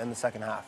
in the second half.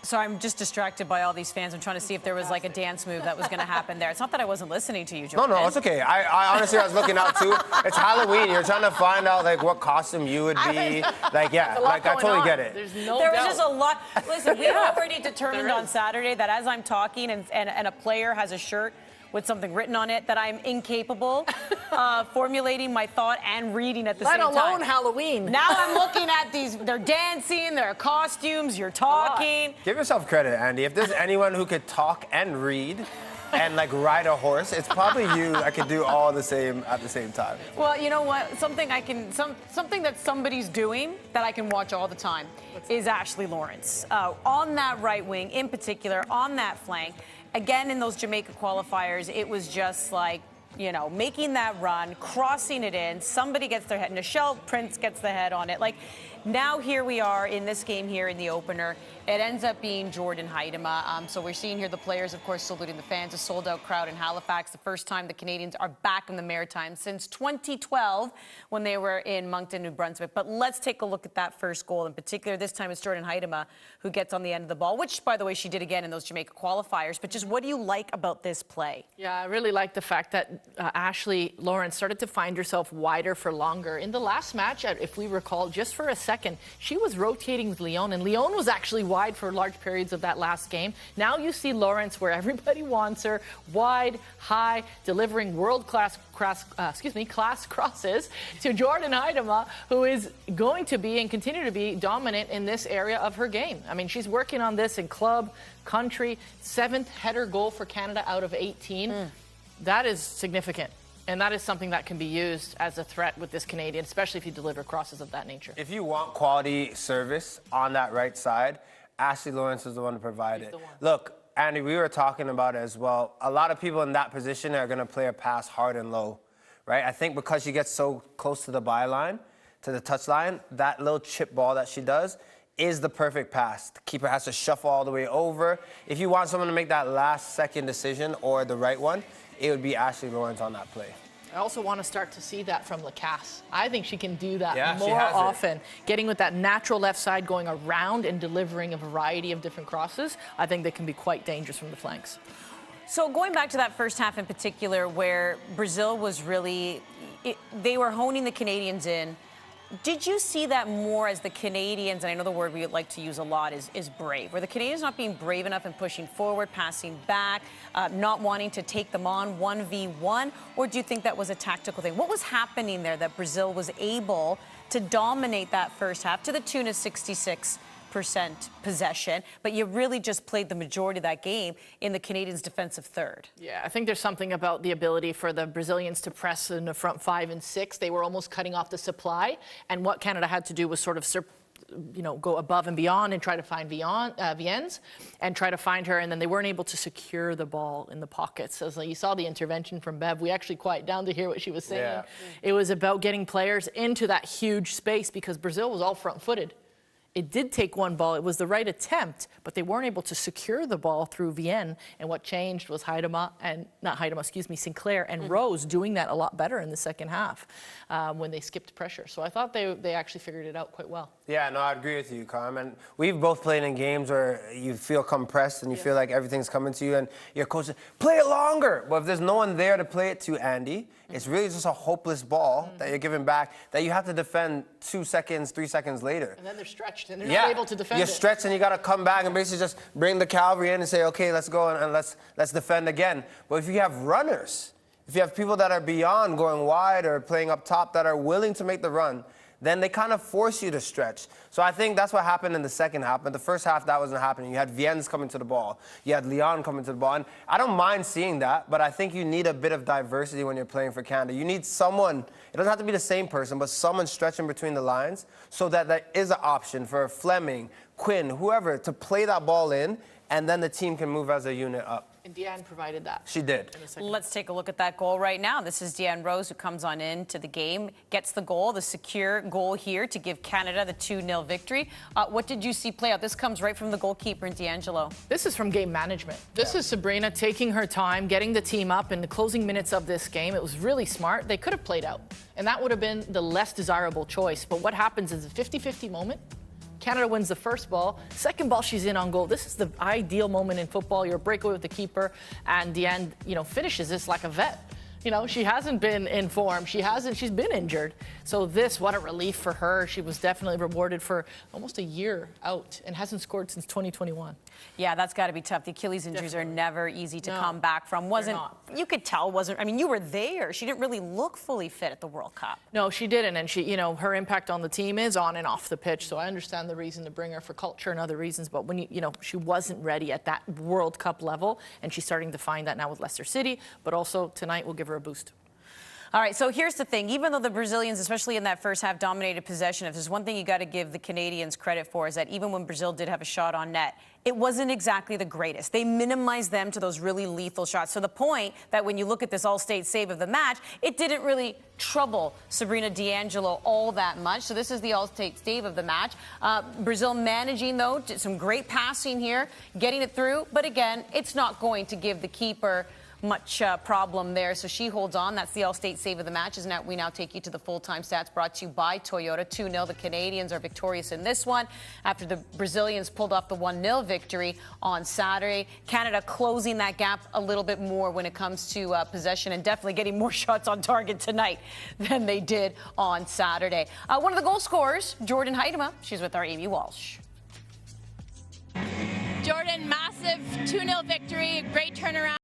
So I'm just distracted by all these fans. I'm trying to see if there was like a dance move that was going to happen there. It's not that I wasn't listening to you, Jordan. No, it's okay. I honestly, I was looking out too. It's Halloween. You're trying to find out like what costume you would be. Like, yeah, like I totally get it. There was just a lot. Listen, we already determined on Saturday that as I'm talking and a player has a shirt with something written on it, that I'm incapable of formulating my thought and reading at the same time. Let alone Halloween. Now I'm looking at these, they're dancing, their costumes, you're talking. Give yourself credit, Andy. If there's anyone who could talk and read and like ride a horse, it's probably you that could do all the same at the same time. Well, you know what? Something that somebody's doing that I can watch all the time is Ashley Lawrence. On that right wing, in particular, on that flank. Again, in those Jamaica qualifiers, it was just like, you know, making that run, crossing it in, somebody gets their head, Nichelle Prince gets the head on it. Like, now here we are in this game here in the opener. It ends up being Jordyn Huitema. So we're seeing here the players, of course, saluting the fans, a sold-out crowd in Halifax. The first time the Canadians are back in the Maritimes since 2012 when they were in Moncton, New Brunswick. But let's take a look at that first goal in particular. This time it's Jordyn Huitema who gets on the end of the ball, which, by the way, she did again in those Jamaica qualifiers. But just what do you like about this play? Yeah, I really like the fact that Ashley Lawrence started to find herself wider for longer. In the last match, if we recall, just for a second, she was rotating with Leon, and Leon was actually wide for large periods of that last game. Now you see Lawrence where everybody wants her, wide, high, delivering world-class class crosses to Jordyn Huitema, who is going to be and continue to be dominant in this area of her game. I mean, she's working on this in club, country, 7th header goal for Canada out of 18. That is significant. And that is something that can be used as a threat with this Canadian, especially if you deliver crosses of that nature. If you want quality service on that right side, Ashley Lawrence is the one to provide it. Look, Andy, we were talking about it as well. A lot of people in that position are going to play a pass hard and low, right? I think because she gets so close to the byline, to the touchline, that little chip ball that she does is the perfect pass. The keeper has to shuffle all the way over. If you want someone to make that last-second decision or the right one, it would be Ashley Lawrence on that play. I also want to start to see that from Lacasse. I think she can do that more more often. Getting with that natural left side, going around and delivering a variety of different crosses, I think they can be quite dangerous from the flanks. So going back to that first half in particular, where Brazil was really, they were honing the Canadians in. Did you see that more as the Canadians, and I know the word we would like to use a lot is brave, were the Canadians not being brave enough in pushing forward, passing back, not wanting to take them on 1v1, or do you think that was a tactical thing? What was happening there that Brazil was able to dominate that first half to the tune of 66% possession, but you really just played the majority of that game in the Canadians' defensive third? Yeah, I think there's something about the ability for the Brazilians to press in the front 5 and 6. They were almost cutting off the supply, and what Canada had to do was sort of go above and beyond and try to find Viens and try to find her, and then they weren't able to secure the ball in the pockets. So you saw the intervention from Bev. We actually quieted down to hear what she was saying. Yeah. It was about getting players into that huge space because Brazil was all front-footed. It did take one ball. It was the right attempt, but they weren't able to secure the ball through Viens. And what changed was Sinclair and Rose doing that a lot better in the second half when they skipped pressure. So I thought they actually figured it out quite well. Yeah, no, I agree with you, Carmen. We've both played in games where you feel compressed and you feel like everything's coming to you, and your coach says, play it longer. But if there's no one there to play it to, Andy, it's really just a hopeless ball that you're giving back that you have to defend 2 seconds, 3 seconds later. And then they're stretched and they're not able to defend You're stretched and you got to come back and basically just bring the cavalry in and say, okay, let's go and let's defend again. But if you have runners, if you have people that are beyond going wide or playing up top that are willing to make the run, then they kind of force you to stretch. So I think that's what happened in the second half. But the first half, that wasn't happening. You had Viens coming to the ball. You had Leon coming to the ball. And I don't mind seeing that, but I think you need a bit of diversity when you're playing for Canada. You need someone, it doesn't have to be the same person, but someone stretching between the lines so that there is an option for Fleming, Quinn, whoever, to play that ball in, and then the team can move as a unit up. And Deanne provided that. She did. Let's take a look at that goal right now. This is Deanne Rose, who comes on into the game, gets the goal, the secure goal here to give Canada the 2-0 victory. What did you see play out? This comes right from the goalkeeper, D'Angelo. This is from game management. This is Sabrina taking her time, getting the team up in the closing minutes of this game. It was really smart. They could have played out, and that would have been the less desirable choice. But what happens is a 50-50 moment. Canada wins the first ball. Second ball, she's in on goal. This is the ideal moment in football. You're a breakaway with the keeper, and Deanne, finishes this like a vet. She hasn't been in form. She's been injured. So what a relief for her. She was definitely rewarded for almost a year out and hasn't scored since 2021. Yeah, that's got to be tough. The Achilles injuries are never easy to come back from. You could tell, you were there. She didn't really look fully fit at the World Cup. No, she didn't. And her impact on the team is on and off the pitch. So I understand the reason to bring her for culture and other reasons. But when she wasn't ready at that World Cup level, and she's starting to find that now with Leicester City. But also tonight will give her a boost. All right, so here's the thing. Even though the Brazilians, especially in that first half, dominated possession, if there's one thing you got to give the Canadians credit for is that even when Brazil did have a shot on net, it wasn't exactly the greatest. They minimized them to those really lethal shots. So the point that when you look at this all-state save of the match, it didn't really trouble Sabrina D'Angelo all that much. So this is the all-state save of the match. Brazil managing, though, some great passing here, getting it through. But again, it's not going to give the keeper much problem there, so she holds on. That's the all-state save of the match. We now take you to the full-time stats brought to you by Toyota. 2-0. The Canadians are victorious in this one after the Brazilians pulled off the 1-0 victory on Saturday. Canada closing that gap a little bit more when it comes to possession and definitely getting more shots on target tonight than they did on Saturday. One of the goal scorers, Jordan Huitema. She's with our Amy Walsh. Jordan, massive 2-0 victory, great turnaround.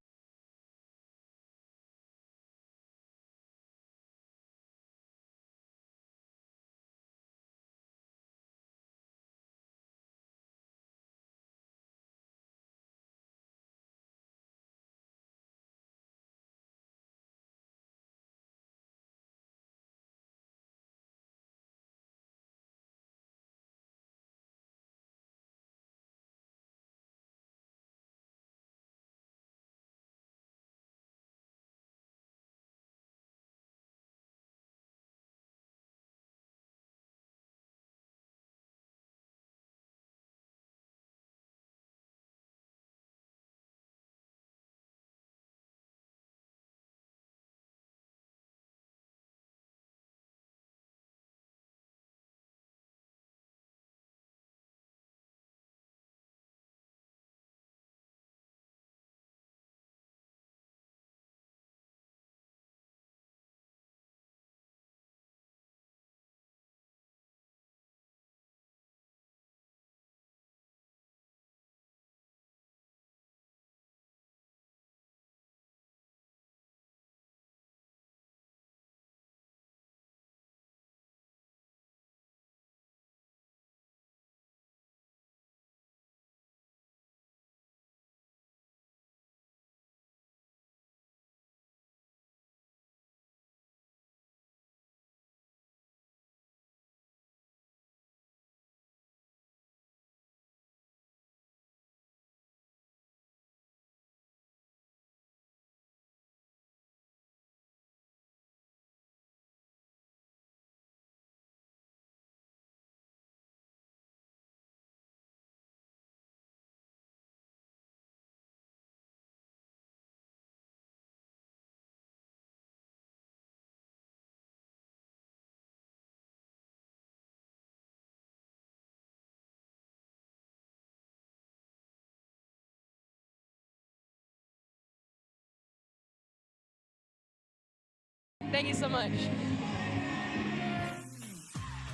Thank you so much.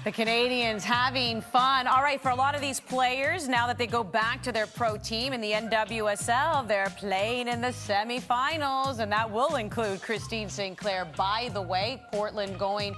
The Canadians having fun. All right, for a lot of these players, now that they go back to their pro team in the NWSL, they're playing in the semifinals, and that will include Christine Sinclair. By the way, Portland going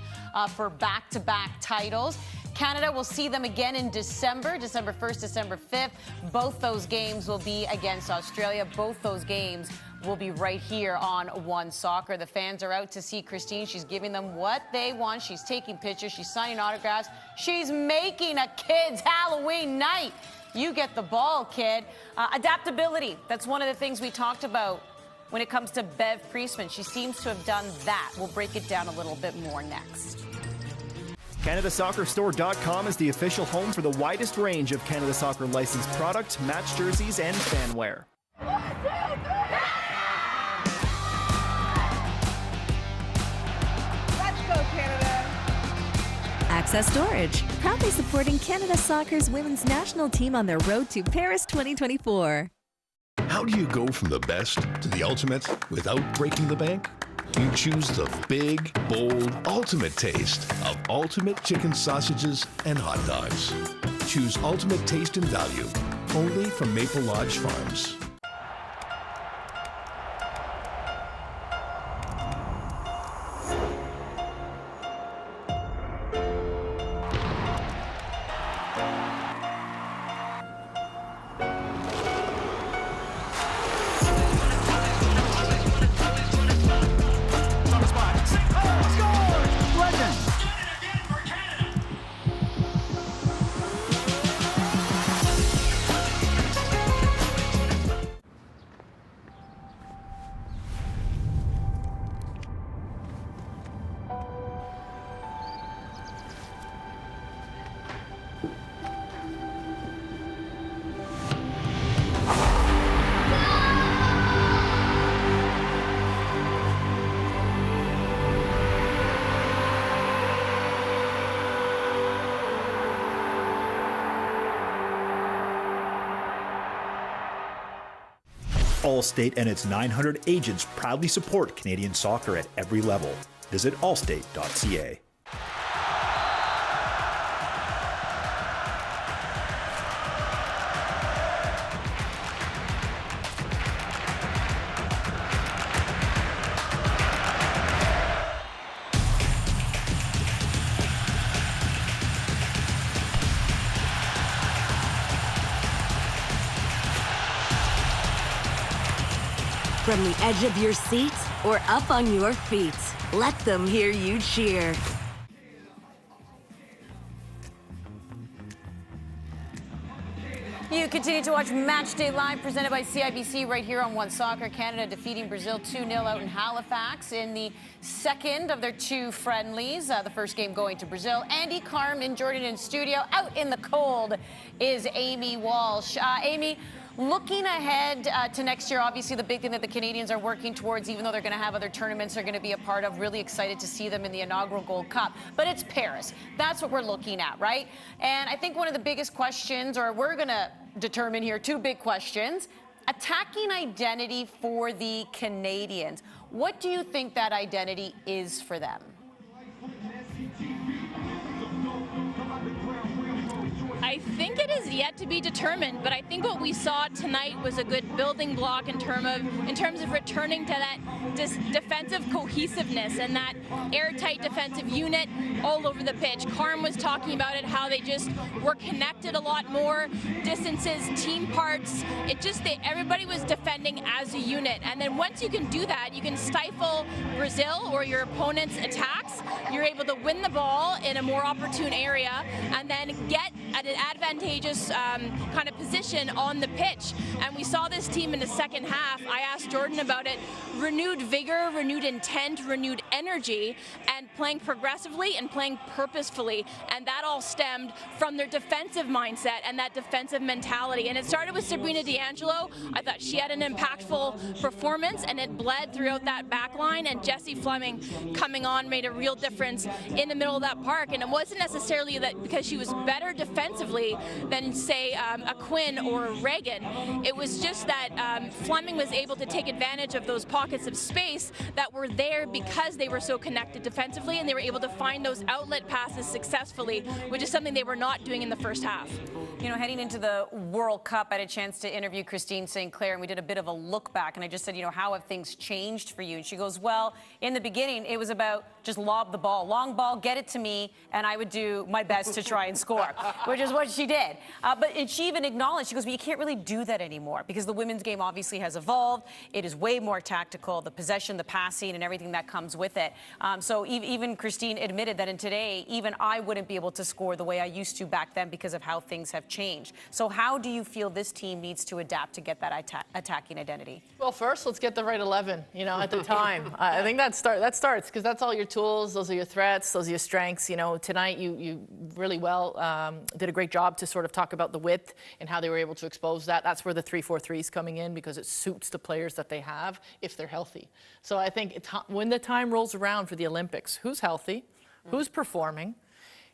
for back-to-back titles. Canada will see them again in December 1st, December 5th. Both those games will be against Australia. Both those games will be right here on One Soccer. The fans are out to see Christine. She's giving them what they want. She's taking pictures. She's signing autographs. She's making a kid's Halloween night. You get the ball, kid. Adaptability. That's one of the things we talked about when it comes to Bev Priestman. She seems to have done that. We'll break it down a little bit more next. CanadaSoccerStore.com is the official home for the widest range of Canada Soccer licensed product, match jerseys, and fanwear. Access Storage, proudly supporting Canada Soccer's women's national team on their road to Paris 2024. How do you go from the best to the ultimate without breaking the bank? You choose the big, bold, ultimate taste of ultimate chicken sausages and hot dogs. Choose ultimate taste and value, only from Maple Lodge Farms. Allstate and its 900 agents proudly support Canadian soccer at every level. Visit allstate.ca. From the edge of your seat or up on your feet, let them hear you cheer. You continue to watch Match Day Live, presented by CIBC right here on One Soccer. Canada defeating Brazil 2-0 out in Halifax in the second of their two friendlies. The first game going to Brazil. Andy Carm in Jordan in studio. Out in the cold is Amy Walsh. Amy, looking ahead to next year, obviously the big thing that the Canadians are working towards, even though they're going to have other tournaments they're going to be a part of, really excited to see them in the inaugural Gold Cup. But it's Paris. That's what we're looking at, right? And I think one of the biggest questions, or we're going to determine here, two big questions. Attacking identity for the Canadians. What do you think that identity is for them? I think it is yet to be determined, but I think what we saw tonight was a good building block in terms of returning to that defensive cohesiveness and that airtight defensive unit all over the pitch. Carm was talking about it, how they just were connected a lot more, distances, team parts. Everybody was defending as a unit. And then once you can do that, you can stifle Brazil or your opponent's attacks. You're able to win the ball in a more opportune area and then get at an advantageous kind of position on the pitch. And we saw this team in the second half. I asked Jordan about it. Renewed vigor, renewed intent, renewed energy, and playing progressively and playing purposefully. And that all stemmed from their defensive mindset and that defensive mentality. And it started with Sabrina D'Angelo. I thought she had an impactful performance, and it bled throughout that back line. And Jessie Fleming coming on made a real difference in the middle of that park. And it wasn't necessarily that because she was better defensively than, say, a Quinn or a Reagan. It was just that Fleming was able to take advantage of those pockets of space that were there because they were so connected defensively, and they were able to find those outlet passes successfully, which is something they were not doing in the first half. You know, heading into the World Cup, I had a chance to interview Christine St. Clair, and we did a bit of a look back, and I just said, you know, how have things changed for you? And she goes, well, in the beginning, it was about just lob the ball, long ball, get it to me, and I would do my best to try and score, which is what she did. But she even acknowledged, she goes, well, you can't really do that anymore because the women's game obviously has evolved. It is way more tactical, the possession, the passing, and everything that comes with it. So even Christine admitted that in today, even I wouldn't be able to score the way I used to back then because of how things have changed. So how do you feel this team needs to adapt to get that attacking identity? Well, first, let's get the right 11, you know, at the time. I think that starts because that's all your tools, those are your threats, those are your strengths. You know, tonight you really well did a great job to sort of talk about the width and how they were able to expose that. That's where the 3-4-3 is coming in because it suits the players that they have if they're healthy. So I think when the time rolls around for the Olympics, who's healthy, who's performing,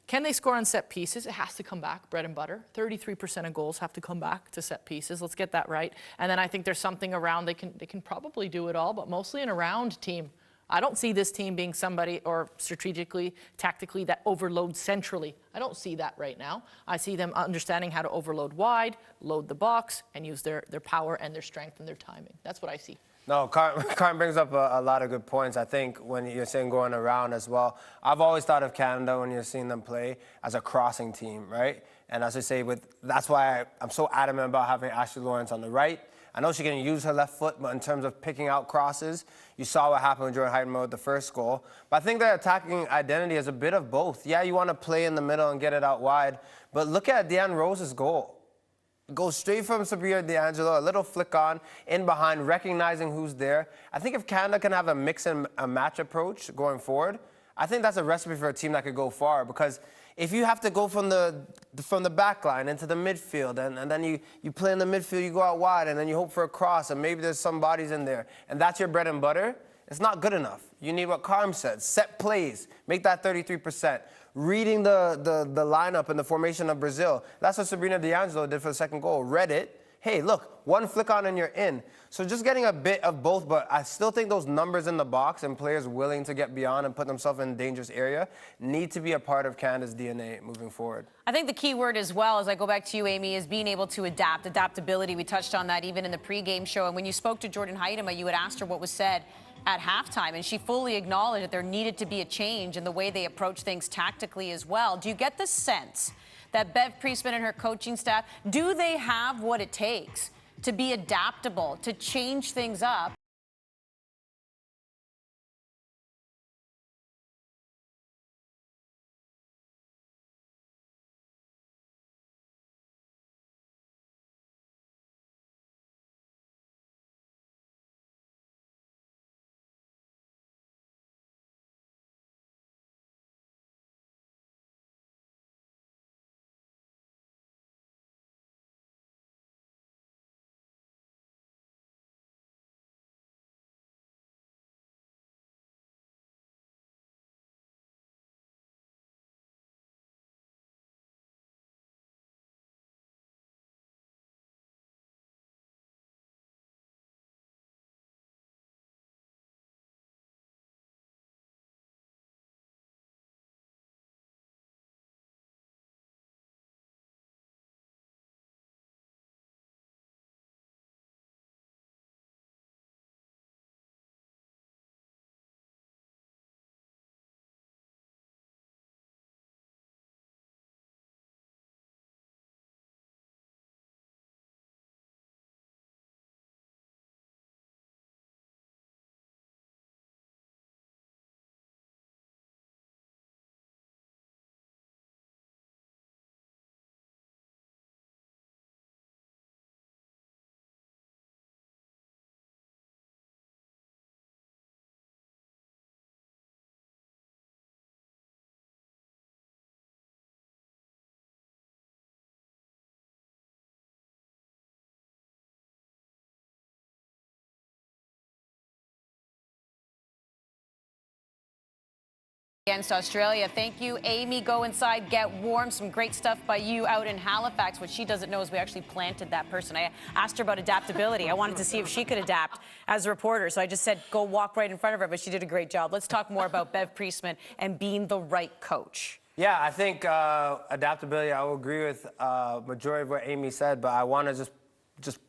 Can they score on set pieces? It has to come back, bread and butter. 33% of goals have to come back to set pieces. Let's get that right. And then I think there's something around, they can probably do it all, but mostly an around team. I don't see this team being somebody, or strategically, tactically, that overloads centrally. I don't see that right now. I see them understanding how to overload wide, load the box, and use their power and their strength and their timing. That's what I see. No, Karin brings up a lot of good points. I think when you're saying going around as well, I've always thought of Canada when you're seeing them play as a crossing team, right? And as I say, that's why I'm so adamant about having Ashley Lawrence on the right. I know she can use her left foot, but in terms of picking out crosses, you saw what happened with Jordan Heidemann with the first goal. But I think their attacking identity is a bit of both. Yeah, you want to play in the middle and get it out wide, but look at Deanne Rose's goal. Goes straight from Sabrina D'Angelo, a little flick on, in behind, recognizing who's there. I think if Canada can have a mix and a match approach going forward, I think that's a recipe for a team that could go far, because if you have to go from the back line into the midfield, and then you play in the midfield, you go out wide, and then you hope for a cross, and maybe there's some bodies in there, and that's your bread and butter, it's not good enough. You need what Carm said, set plays, make that 33%. Reading the lineup and the formation of Brazil. That's what Sabrina D'Angelo did for the second goal. Read it. Hey, look, one flick on and you're in. So just getting a bit of both, but I still think those numbers in the box and players willing to get beyond and put themselves in a dangerous area need to be a part of Canada's DNA moving forward. I think the key word as well, as I go back to you, Amy, is being able to adapt, adaptability. We touched on that even in the pregame show. And when you spoke to Jordan Heidemann, you had asked her what was said at halftime, and she fully acknowledged that there needed to be a change in the way they approach things tactically as well. Do you get the sense that Bev Priestman and her coaching staff, do they have what it takes to be adaptable, to change things up? Against Australia. Thank you, Amy. Go inside, get warm. Some great stuff by you out in Halifax. What she doesn't know is we actually planted that person. I asked her about adaptability. I wanted to see if she could adapt as a reporter. So I just said, go walk right in front of her, but she did a great job. Let's talk more about Bev Priestman and being the right coach. Yeah, I think adaptability, I will agree with majority of what Amy said, but I want to just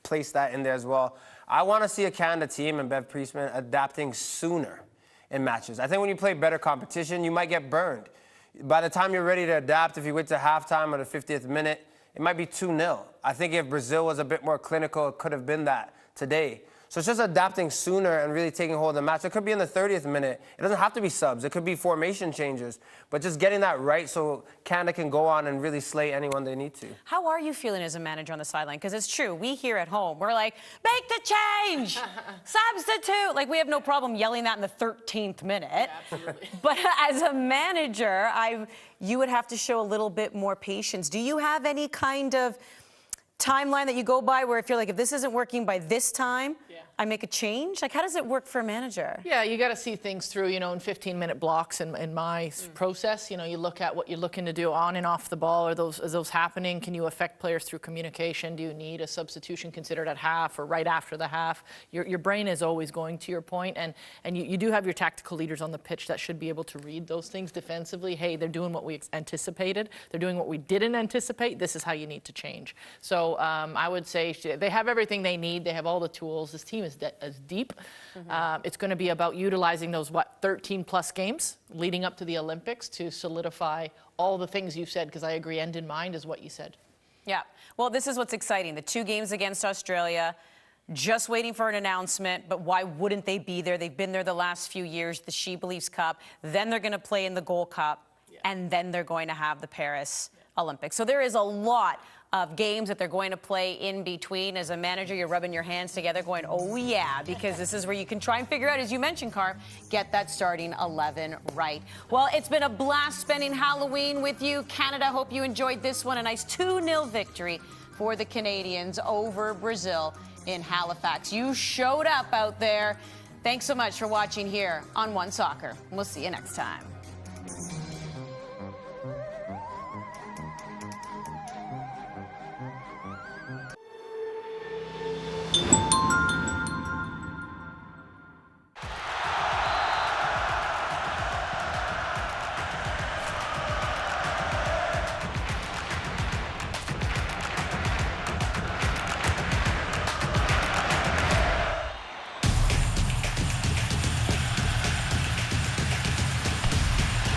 place that in there as well. I want to see a Canada team and Bev Priestman adapting sooner in matches. I think when you play better competition, you might get burned. By the time you're ready to adapt, if you wait to halftime or the 50th minute, it might be 2-0. I think if Brazil was a bit more clinical, it could have been that today. So it's just adapting sooner and really taking hold of the match. It could be in the 30th minute. It doesn't have to be subs. It could be formation changes. But just getting that right so Canada can go on and really slay anyone they need to. How are you feeling as a manager on the sideline? Because it's true. We here at home, we're like, make the change! Substitute! Like, we have no problem yelling that in the 13th minute. Yeah, absolutely. But as a manager, you would have to show a little bit more patience. Do you have any kind of timeline that you go by where if you're like, if this isn't working by this time, I make a change? Like, how does it work for a manager? Yeah, you got to see things through, in 15-minute blocks in my process. You look at what you're looking to do on and off the ball. Are those happening? Can you affect players through communication? Do you need a substitution considered at half or right after the half? Your brain is always going to your point, and you do have your tactical leaders on the pitch that should be able to read those things defensively. Hey, they're doing what we anticipated. They're doing what we didn't anticipate. This is how you need to change. So I would say they have everything they need. They have all the tools. This team is deep. It's going to be about utilizing those 13+ games leading up to the Olympics to solidify all the things you said, because I agree, end in mind is what you said. Yeah. Well, this is what's exciting. The 2 games against Australia, just waiting for an announcement, but why wouldn't they be there? They've been there the last few years, the She Believes Cup. Then they're going to play in the Gold Cup, and then they're going to have the Paris Olympics. So there is a lot of games that they're going to play in between. As a manager, you're rubbing your hands together going, oh yeah, because this is where you can try and figure out, as you mentioned, Carp, get that starting 11 right. Well, it's been a blast spending Halloween with you. Canada, hope you enjoyed this one. A nice 2-0 victory for the Canadians over Brazil in Halifax. You showed up out there. Thanks so much for watching here on One Soccer. We'll see you next time.